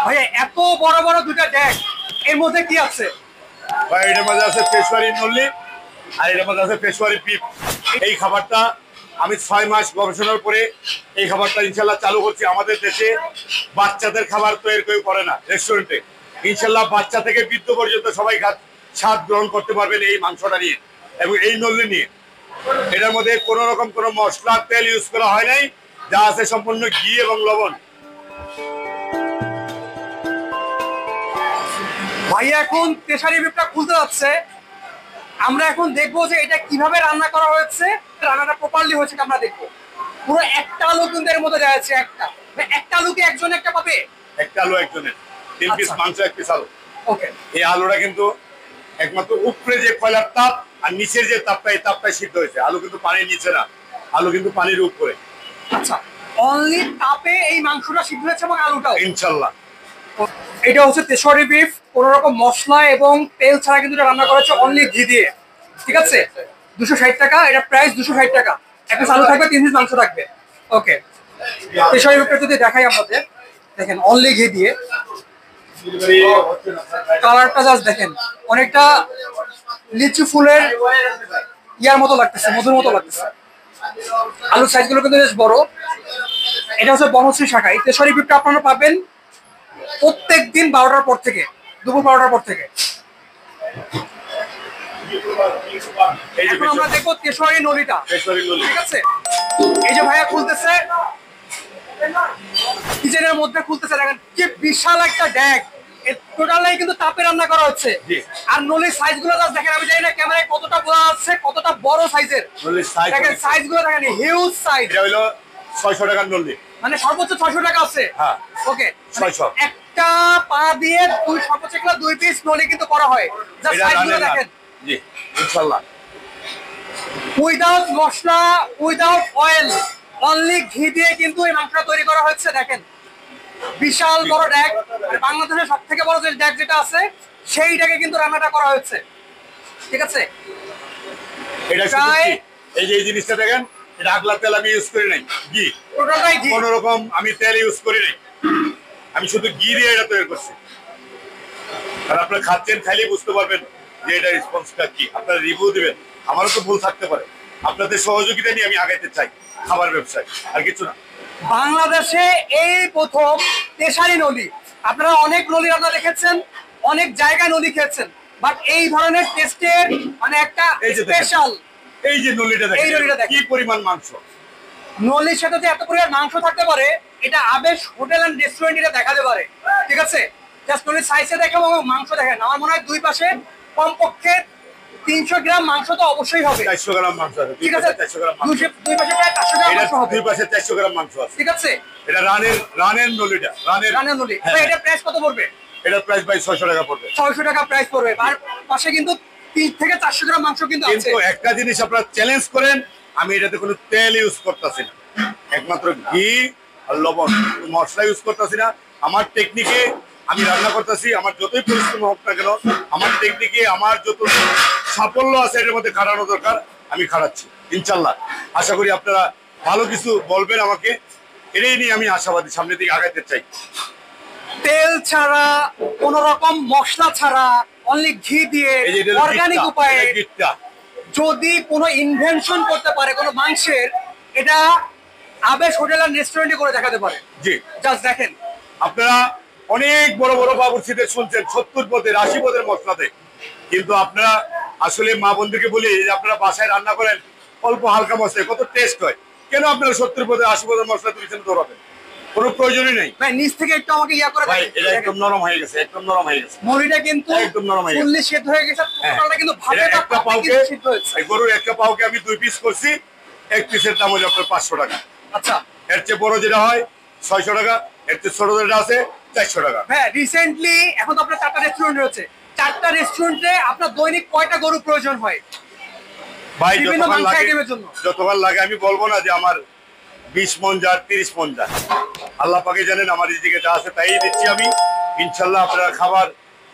ভাইয়া এত বড় বড় দুটা ড্যাগ, এর মধ্যে কি আছে? ভাই এটার মধ্যে আছে পেশোয়ারি নল্লি আর এটার মধ্যে আছে পেশোয়ারি বিফ। এই খাবারটা আমি 6 মাস গবেষণার পরে এই খাবারটা ইনশাল্লাহ চালু করছি। আমাদের দেশে বাচ্চাদের খাবার তো এর কেউ করে না রেস্টুরেন্টে। ইনশাল্লাহ বাচ্চা থেকে বৃদ্ধ পর্যন্ত সবাই স্বাদ গ্রহণ করতে পারবেন এই মাংসটা নিয়ে এবং এই নল্লি নিয়ে। এটার মধ্যে কোনো রকম কোনো মশলা তেল ইউজ করা হয় নাই, যা আছে সম্পূর্ণ ঘি এবং লবণ। ভাইয়া এখন তেশারি বিফটা খুলতে যাচ্ছে, আমরা এখন দেখবো যে এটা কিভাবে রান্না করা হয়েছে, রান্নাটা প্রপারলি হয়েছে আমরা দেখবো। পুরো একটা আলু কিন্তু এর মধ্যে দেওয়া আছে, একটা আলুকে একজন একটা পাবে, একটা আলু একজনের, 3 পিস মাংস 1 পিস আলু। ওকে, এই আলুটা কিন্তু একমাত্র উপরে যে কয়লার তাপ আর নিচের যে তাপটা, এই তাপটাই সিদ্ধ হয়েছে। আলু কিন্তু পানির নিচে না, আলু কিন্তু পানির উপরে। আচ্ছা, অনলি তাপে এই মাংসটা সিদ্ধ হয়েছে এবং আলুটাও ইনশাল্লাহ। এটা হচ্ছে তেশারি বিফ, কোনো রকম মশলা এবং তেল ছাড়া কিন্তু এটা রান্না করা হচ্ছে অনলি ঘি দিয়ে। ঠিক আছে, 260 টাকা, এটা প্রাইস 260 টাকা। একটা আলু থাকবে, 3 পিস মাংস থাকবে। ওকে, তেশারি বিফটা যদি দেখাই আমাদের, দেখেন অনলি ঘি দিয়ে, কালারটা জাস্ট দেখেন, অনেকটা লিচু ফুলের ইয়ার মতো লাগতেছে, মধুর মতো লাগতেছে। আলুর সাইজ গুলো কিন্তু বেশ বড়। এটা হচ্ছে বনশ্রী শাখা। এই তেশারি বিফটা আপনারা পাবেন প্রত্যেক দিন 12টার পর থেকে, দুপুর 12টার পর থেকে। এখন আমরা দেখবো তেশারি নলিটা। ঠিক আছে, এই যে ভাইয়া খুলতেছে, কিচেনের মধ্যে খুলতেছে, দেখেন কি বিশাল একটা ড্যাগ। টোটালি কিন্তু তাপে রান্না করা হচ্ছে। আর নলির সাইজ গুলো দেখেন, আমি জানি না ক্যামেরায় কতটা বোঝা যাচ্ছে, কতটা বড় সাইজের। দেখেন সাইজ গুলো দেখেন, হিউজ সাইজ। এটা হলো 600 টাকার নলি, মানে সর্বোচ্চ 600 টাকা আছে। হ্যাঁ ওকে, 600। একটা পা দিয়ে সর্বোচ্চ 2 পিস নলি কিন্তু করা হয়। জাস্ট সাইজ গুলো দেখেন। জি ইনশাআল্লাহ। উইদাউট মশলা, উইদাউট অয়েল, অনলি ঘি দিয়ে কিন্তু এই মাংসটা তৈরি করা হচ্ছে। দেখেন বিশাল বড় ড্যাগ, আর বাংলাদেশের সবথেকে বড় যে ড্যাগ যেটা আছে সেইটাকে কিন্তু রান্নাটা করা হচ্ছে। ঠিক আছে, এটা শুধু কি, এই যে এই জিনিসটা দেখেন, এটা আগলা তেল আমি ইউজ করি নাই, ঘি, টোটালটাই ঘি, কোনো রকম আমি তেল ইউজ করি নাই, আমি শুধু ঘি দিয়ে এটা তৈরি করছি। আর আপনারা খাচ্ছেন, খাইলেই বুঝতে পারবেন যে এটা রেসপন্সটা কি। আপনারা রিভিউ দিবেন, আমারও তো ভুল থাকতে পারে। আপনাদের সহযোগিতা নিয়ে আমি আগাইতে চাই খাবার ব্যবসায়, আর কিছু না। বাংলাদেশে এই প্রথম তেশারি নলি। আপনারা অনেক নলি রান্না দেখেছেন, অনেক জায়গায় নলি খেয়েছেন, বাট এই ধরনের টেস্টের মানে একটা স্পেশাল। এই যে নলিটা দেখেন কি পরিমাণ মাংস, নলির সাথে যে এত পরিমাণ মাংস থাকতে পারে, এটা আবেশ হোটেল এন্ড রেস্টুরেন্ট এটা দেখাতে পারে। ঠিক আছে, জাস্ট নলির সাইজে দেখেন এবং মাংস দেখেন, আমার মনে হয় দুই পাশে কমপক্ষে 300 গ্রাম মাংস তো অবশ্যই হবে। 400 গ্রাম মাংস আছে। ঠিক আছে, 400 গ্রাম মাংস, দুই পাশে প্রায় 400 গ্রাম মাংস হবে। দুই পাশে 400 গ্রাম মাংস আছে। ঠিক আছে, এটা রানের নলিটা, রানের নলি। এটা প্রাইস কত পড়বে? এটার প্রাইস ভাই 600 টাকা পড়বে। 600 টাকা প্রাইস পড়বে, আর পাশে কিন্তু 3 থেকে 400 গ্রাম মাংস কিন্তু আছে। কিন্তু একটা জিনিস আপনারা চ্যালেঞ্জ করেন, আমি এটাতে কোনো তেল ইউজ করতেছি না, একমাত্র ঘি আর লবণ, মশলা ইউজ করতেছি না। আমার টেকনিকে আমি রান্না করতেছি, আমার যতই পরিশ্রম হোক না কেন, আমার টেকনিকে আমার যত সাফল্য আছে এটার মধ্যে খাটানো দরকার আমি খাটাচ্ছি ইনশাল্লাহ। আশা করি আপনারা ভালো কিছু বলবেন আমাকে, এটাই নিয়ে আমি আশাবাদী, সামনের দিকে আগাইতে চাই। তেল ছাড়া, কোন রকম মশলা ছাড়া, অনলি ঘি দিয়ে অর্গানিক উপায়ে যদি কোনো ইনভেনশন করতে পারে কোনো মাংসের, এটা আবেশ হোটেল আর রেস্টুরেন্টে করে দেখাতে পারে। জি জাস্ট দেখেন, আপনারা অনেক বড় বড় বাবুর্চিদের শুনছেন 70 পদের 80 পদের মশলাতে, কিন্তু আপনারা আসলে মা বন্ধুকে বলি যে আপনারা বাসায় রান্না করেন অল্প হালকা মশলায় কত টেস্ট হয়, কেন আপনারা 70 পদের 80 পদের মশলা তুলছেন দৌড়াবেন? কোনো প্রয়োজনই নেই ভাই। নিচ থেকে একটু আমাকে ইয়া করে ভাই, এটা একদম নরম হয়ে গেছে, একদম নরম হয়ে গেছে। মুড়িটা কিন্তু একদম নরম হয়ে গেছে, ফুললি সেদ্ধ হয়ে গেছে। টোটালটা কিন্তু ভাবে একটা পাউকে, এই গরুর একটা পাউকে আমি 2 পিস করছি, এক পিসের দাম হলো আপনার 500 টাকা। আচ্ছা, এর চেয়ে বড় যেটা হয় 600 টাকা, এর চেয়ে ছোট যেটা আছে 400 টাকা। হ্যাঁ, রিসেন্টলি এখন তো আপনার 4টা রেস্টুরেন্ট রয়েছে, 4টা রেস্টুরেন্টে আপনার দৈনিক কয়টা গরু প্রয়োজন হয়? ভাই যতবার লাগে আমি বলবো না যে আমার 20 মন যা 30 মন যা, আল্লাহ পাকে জানেন। আমার দিকে যা আছে তাই দিচ্ছি আমি ইনশাল্লাহ। আপনারা খাবার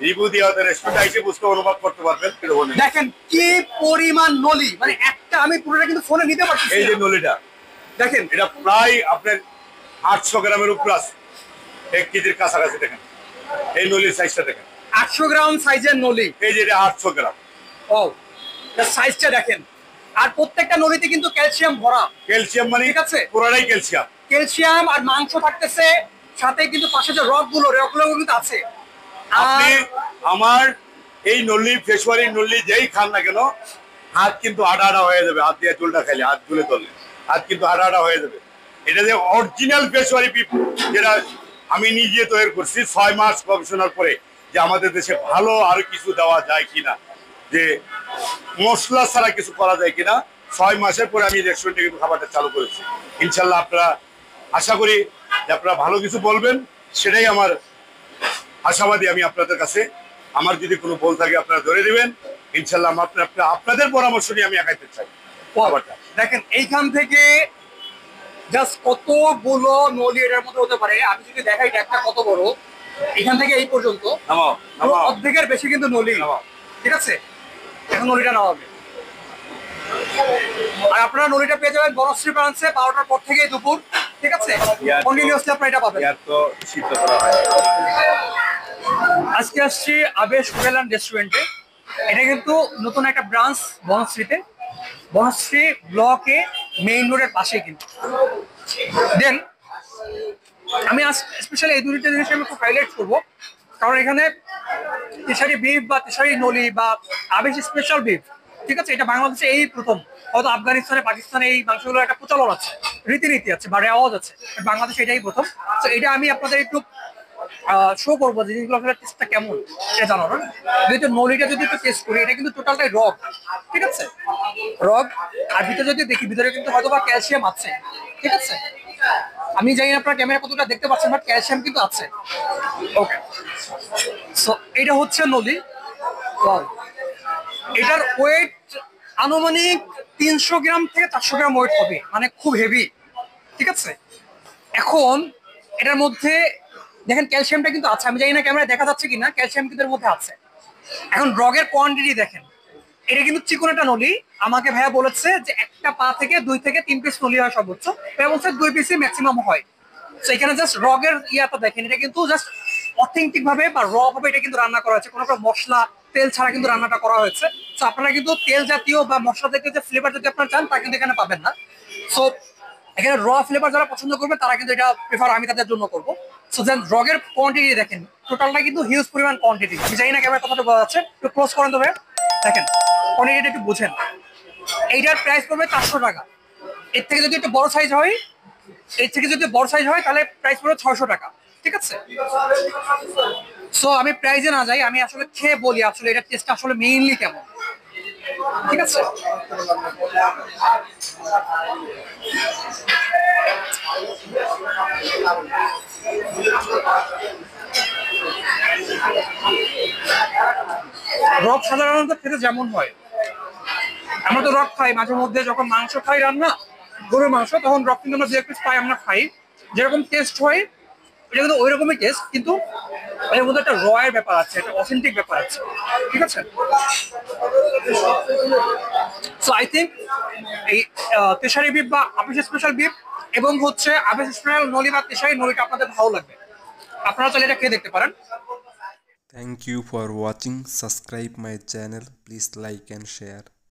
রিভিউ দিয়ে রেস্টুরেন্টে এসে বুঝতে অনুভব করতে পারবেন। দেখেন কি পরিমাণ নলি, মানে একটা আমি পুরোটা কিন্তু ফোনে নিতে পারছি। এই যে নলিটা দেখেন, এটা প্রায় আপনার 800 গ্রামের উপর আছে, 1 কেজির কাছাকাছি। দেখেন এই নলির সাইজটা দেখেন, 800 গ্রাম সাইজের নলি। এই যে এটা 800 গ্রাম। ও, সাইজটা দেখেন। আর প্রত্যেকটা নলিতে কিন্তু ক্যালসিয়াম ভরা। ক্যালসিয়াম মানে ঠিক আছে, পুরাটাই ক্যালসিয়াম। ক্যালসিয়াম আর মাংস থাকতেছে সাথে, কিন্তু পাশে যে রগগুলো কিন্তু আছে। আপনি আর আমার এই নল্লি, পেশোয়ারি নল্লি যেই খান না কেন, হাত কিন্তু আড়া আড়া হয়ে যাবে। হাত দিয়ে চুলটা খাইলে, হাত তুলে ধরলে হাত কিন্তু আড়া আড়া হয়ে যাবে। এটা যে অরিজিনাল পেশোয়ারি বিফ, যেটা আমি নিজে তৈরি করছি 6 মাস গবেষণার পরে, যে আমাদের দেশে ভালো আরো কিছু দেওয়া যায় কিনা, যে মশলা ছাড়া কিছু করা যায় কিনা। 6 মাসের পরে আমি রেস্টুরেন্টে কিন্তু খাবারটা চালু করেছি। ইনশাল্লাহ আপনারা, আশা করি যে আপনারা ভালো কিছু বলবেন, সেটাই আমার আশাবাদী আমি আপনাদের কাছে। আমার যদি কোনো ভুল থাকে আপনারা ধরে দিবেন, ইনশাল্লাহ আপনাদের পরামর্শ নিয়ে আমি আগাইতে চাই খাবারটা। দেখেন এইখান থেকে জাস্ট কতগুলো নলি এটার মধ্যে হতে পারে, আমি যদি দেখাই একটা কত বড়, এখান থেকে এই পর্যন্ত অর্ধেকের বেশি কিন্তু নলি। ঠিক আছে, এখন নলিটা নেওয়া হবে। আর আপনারা নলিটা পেয়ে যাবেন বনশ্রী ব্রাঞ্চে 12টার পর থেকে দুপুর। ঠিক আছে, কন্টিনিউয়াসলি আপনারা এটা পাবেন। আজকে আসছি আবেশ হোটেল অ্যান্ড রেস্টুরেন্টে। এটা কিন্তু নতুন একটা ব্রাঞ্চ বনশ্রীতে, বনশ্রী ব্লকে মেইন রোডের পাশে কিন্তু। দেন আমি আজ স্পেশালি এই দুইটা জিনিস আমি খুব হাইলাইট করবো, কারণ এখানে তেশারি বিফ বা তেশারি নলি বা আবেশ স্পেশাল বিফ, ঠিক আছে, এটা বাংলাদেশে এই প্রথম। হয়তো আফগানিস্তানে, পাকিস্তানে এই মাংসগুলোর একটা প্রচলন আছে, রীতিনীতি আছে বা রেওয়াজ আছে, বাংলাদেশে এটাই প্রথম। তো এটা আমি আপনাদের একটু শো করবো যে জিনিসগুলো আসলে টেস্টটা কেমন এটা জানানোর। যেহেতু নলিটা যদি একটু টেস্ট করি, এটা কিন্তু টোটালটাই রগ। ঠিক আছে, রগ। আর ভিতরে যদি দেখি, ভিতরে কিন্তু হয়তো বা ক্যালসিয়াম আছে। ঠিক আছে, আমি জানি না আপনারা ক্যামেরা কতটা দেখতে পাচ্ছেন, বাট ক্যালসিয়াম কিন্তু আছে। ওকে, সো এটা হচ্ছে নলি। এটার ওয়েট আনুমানিক 300 গ্রাম থেকে 400 গ্রাম ওয়েট হবে, মানে খুব হেভি। ঠিক আছে, এখন এটার মধ্যে দেখেন ক্যালসিয়ামটা কিন্তু আছে, আমি জানি না ক্যামেরায় দেখা যাচ্ছে কিনা, ক্যালসিয়াম কিন্তু এর মধ্যে আছে। এখন রগের কোয়ান্টিটি দেখেন, এটা কিন্তু চিকন একটা নলি। আমাকে ভাইয়া বলেছে যে একটা পা থেকে 2 থেকে 3 পিস নলি হয় সর্বোচ্চ, ভাইয়া বলছে 2 পিসই ম্যাক্সিমাম হয়। তো এখানে জাস্ট রগের ইয়াটা দেখেন, এটা কিন্তু জাস্ট অথেন্টিক ভাবে বা র ভাবে এটা কিন্তু রান্না করা হয়েছে, কোনো রকম মশলা তেল ছাড়া কিন্তু রান্নাটা করা হয়েছে। তো আপনারা কিন্তু তেল জাতীয় বা মশলা জাতীয় যে ফ্লেভার যদি আপনারা চান, তা কিন্তু এখানে পাবেন না। সো এখানে র ফ্লেভার যারা পছন্দ করবে তারা কিন্তু এটা প্রেফার আমি তাদের জন্য করবো। সো দেন রগের কোয়ান্টিটি দেখেন, টোটালটা কিন্তু হিউজ পরিমাণ কোয়ান্টিটি। আমি জানি না ক্যামেরা কথাটা বোঝা যাচ্ছে, একটু ক্লোজ করেন তবে দেখেন কোয়ান্টিটিটা একটু বুঝেন। এইটার প্রাইস পড়বে 400 টাকা। এর থেকে যদি একটু বড় সাইজ হয়, তাহলে প্রাইস পড়বে 600 টাকা। ঠিক আছে, সো আমি প্রাইজে না যাই, আমি আসলে খেয়ে বলি আসলে এটার টেস্ট আসলে মেইনলি কেমন। ঠিক আছে, রক সাধারণত খেতে যেমন হয়, আমরা তো রক খাই মাঝে মধ্যে, যখন মাংস খাই রান্না, গরুর মাংস, তখন রক কিন্তু আমরা 2 পিস পাই, আমরা খাই। যেরকম টেস্ট হয় এটা কিন্তু ওই রকমই টেস্ট, কিন্তু এর মধ্যে একটা রয়ের ব্যাপার আছে, একটা অথেন্টিক ব্যাপার আছে। ঠিক আছে, সো আই থিঙ্ক এই তেশারি বিফ বা আবেশ স্পেশাল বিফ এবং হচ্ছে আবেশ স্পেশাল নলি বা তেশারি নলিটা আপনাদের ভালো লাগবে, আপনারা চাইলে এটা খেয়ে দেখতে পারেন। Thank you for watching. Subscribe my channel. Please like and share.